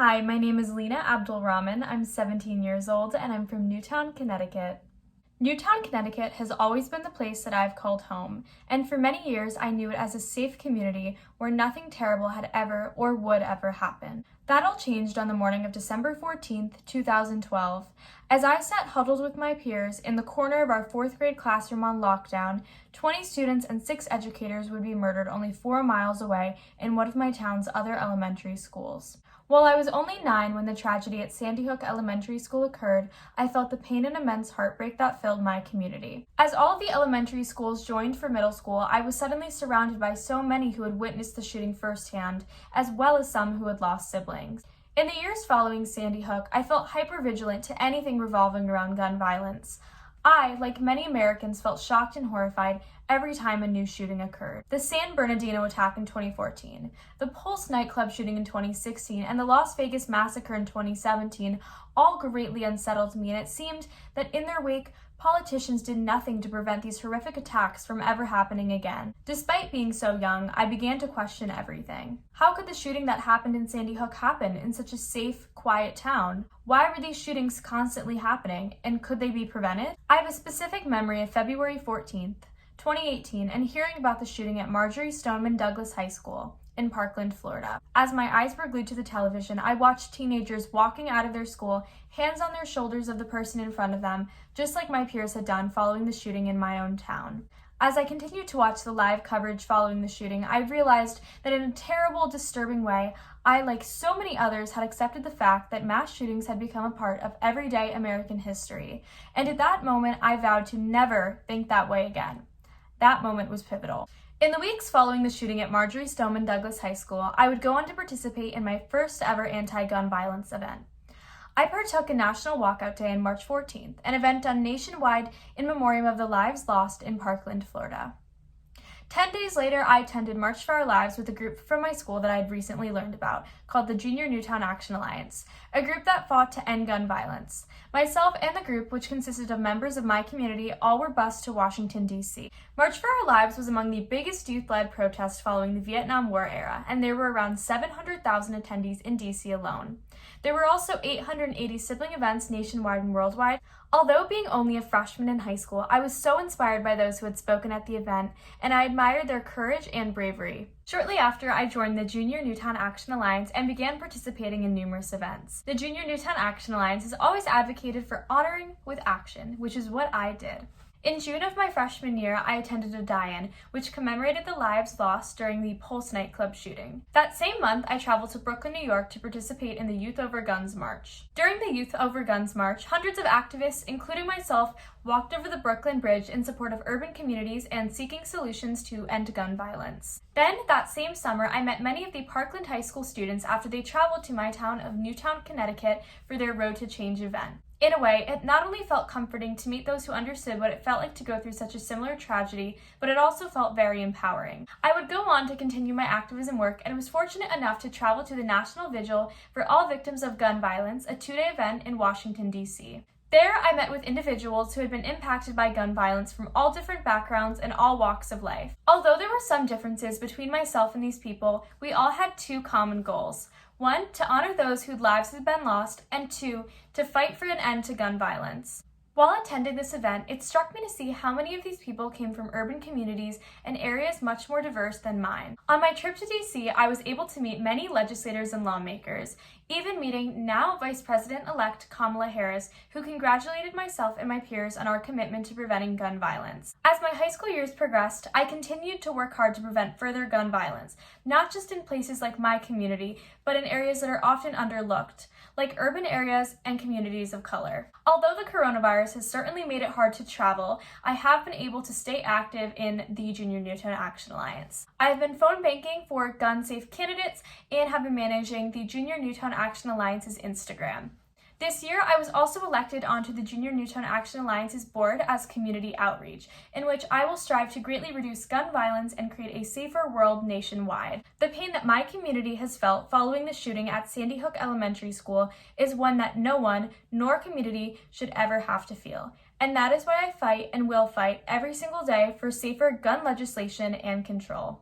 Hi, my name is Lena Abdulrahman. I'm 17 years old and I'm from Newtown, Connecticut. Newtown, Connecticut has always been the place that I've called home, and for many years I knew it as a safe community where nothing terrible had ever or would ever happen. That all changed on the morning of December 14th, 2012. As I sat huddled with my peers in the corner of our 4th grade classroom on lockdown, 20 students and 6 educators would be murdered only 4 miles away in one of my town's other elementary schools. While I was only 9 when the tragedy at Sandy Hook Elementary School occurred, I felt the pain and immense heartbreak that filled my community. As all of the elementary schools joined for middle school, I was suddenly surrounded by so many who had witnessed the shooting firsthand, as well as some who had lost siblings. In the years following Sandy Hook, I felt hypervigilant to anything revolving around gun violence. I, like many Americans, felt shocked and horrified every time a new shooting occurred. The San Bernardino attack in 2014, the Pulse nightclub shooting in 2016, and the Las Vegas massacre in 2017 all greatly unsettled me, and it seemed that in their wake, politicians did nothing to prevent these horrific attacks from ever happening again. Despite being so young, I began to question everything. How could the shooting that happened in Sandy Hook happen in such a safe, quiet town? Why were these shootings constantly happening, and could they be prevented? I have a specific memory of February 14th, 2018, and hearing about the shooting at Marjory Stoneman Douglas High School in Parkland, Florida. As my eyes were glued to the television, I watched teenagers walking out of their school, hands on their shoulders of the person in front of them, just like my peers had done following the shooting in my own town. As I continued to watch the live coverage following the shooting, I realized that in a terrible, disturbing way, I, like so many others, had accepted the fact that mass shootings had become a part of everyday American history. And at that moment, I vowed to never think that way again. That moment was pivotal. In the weeks following the shooting at Marjory Stoneman Douglas High School, I would go on to participate in my first ever anti-gun violence event. I partook in National Walkout Day on March 14th, an event done nationwide in memoriam of the lives lost in Parkland, Florida. 10 days later, I attended March for Our Lives with a group from my school that I had recently learned about, called the Junior Newtown Action Alliance, a group that fought to end gun violence. Myself and the group, which consisted of members of my community, all were bused to Washington, D.C. March for Our Lives was among the biggest youth-led protests following the Vietnam War era, and there were around 700,000 attendees in D.C. alone. There were also 880 sibling events nationwide and worldwide. Although being only a freshman in high school, I was so inspired by those who had spoken at the event, and I admired their courage and bravery. Shortly after, I joined the Junior Newtown Action Alliance and began participating in numerous events. The Junior Newtown Action Alliance has always advocated for honoring with action, which is what I did. In June of my freshman year, I attended a die-in, which commemorated the lives lost during the Pulse nightclub shooting. That same month, I traveled to Brooklyn, New York to participate in the Youth Over Guns March. During the Youth Over Guns March, hundreds of activists, including myself, walked over the Brooklyn Bridge in support of urban communities and seeking solutions to end gun violence. Then, that same summer, I met many of the Parkland High School students after they traveled to my town of Newtown, Connecticut for their Road to Change event. In a way, it not only felt comforting to meet those who understood what it felt like to go through such a similar tragedy, but it also felt very empowering. I would go on to continue my activism work and was fortunate enough to travel to the National Vigil for All Victims of Gun Violence, a 2-day event in Washington, D.C. There, I met with individuals who had been impacted by gun violence from all different backgrounds and all walks of life. Although there were some differences between myself and these people, we all had 2 common goals. 1, to honor those whose lives had been lost, and 2, to fight for an end to gun violence. While attending this event, it struck me to see how many of these people came from urban communities and areas much more diverse than mine. On my trip to DC, I was able to meet many legislators and lawmakers, even meeting now Vice President-elect Kamala Harris, who congratulated myself and my peers on our commitment to preventing gun violence. As my high school years progressed, I continued to work hard to prevent further gun violence, not just in places like my community, but in areas that are often underlooked, like urban areas and communities of color. Although the coronavirus has certainly made it hard to travel, I have been able to stay active in the Junior Newtown Action Alliance. I have been phone banking for gun-safe candidates and have been managing the Junior Newtown Action Alliance's Instagram. This year, I was also elected onto the Junior Newtown Action Alliance's board as community outreach, in which I will strive to greatly reduce gun violence and create a safer world nationwide. The pain that my community has felt following the shooting at Sandy Hook Elementary School is one that no one, nor community, should ever have to feel. And that is why I fight and will fight every single day for safer gun legislation and control.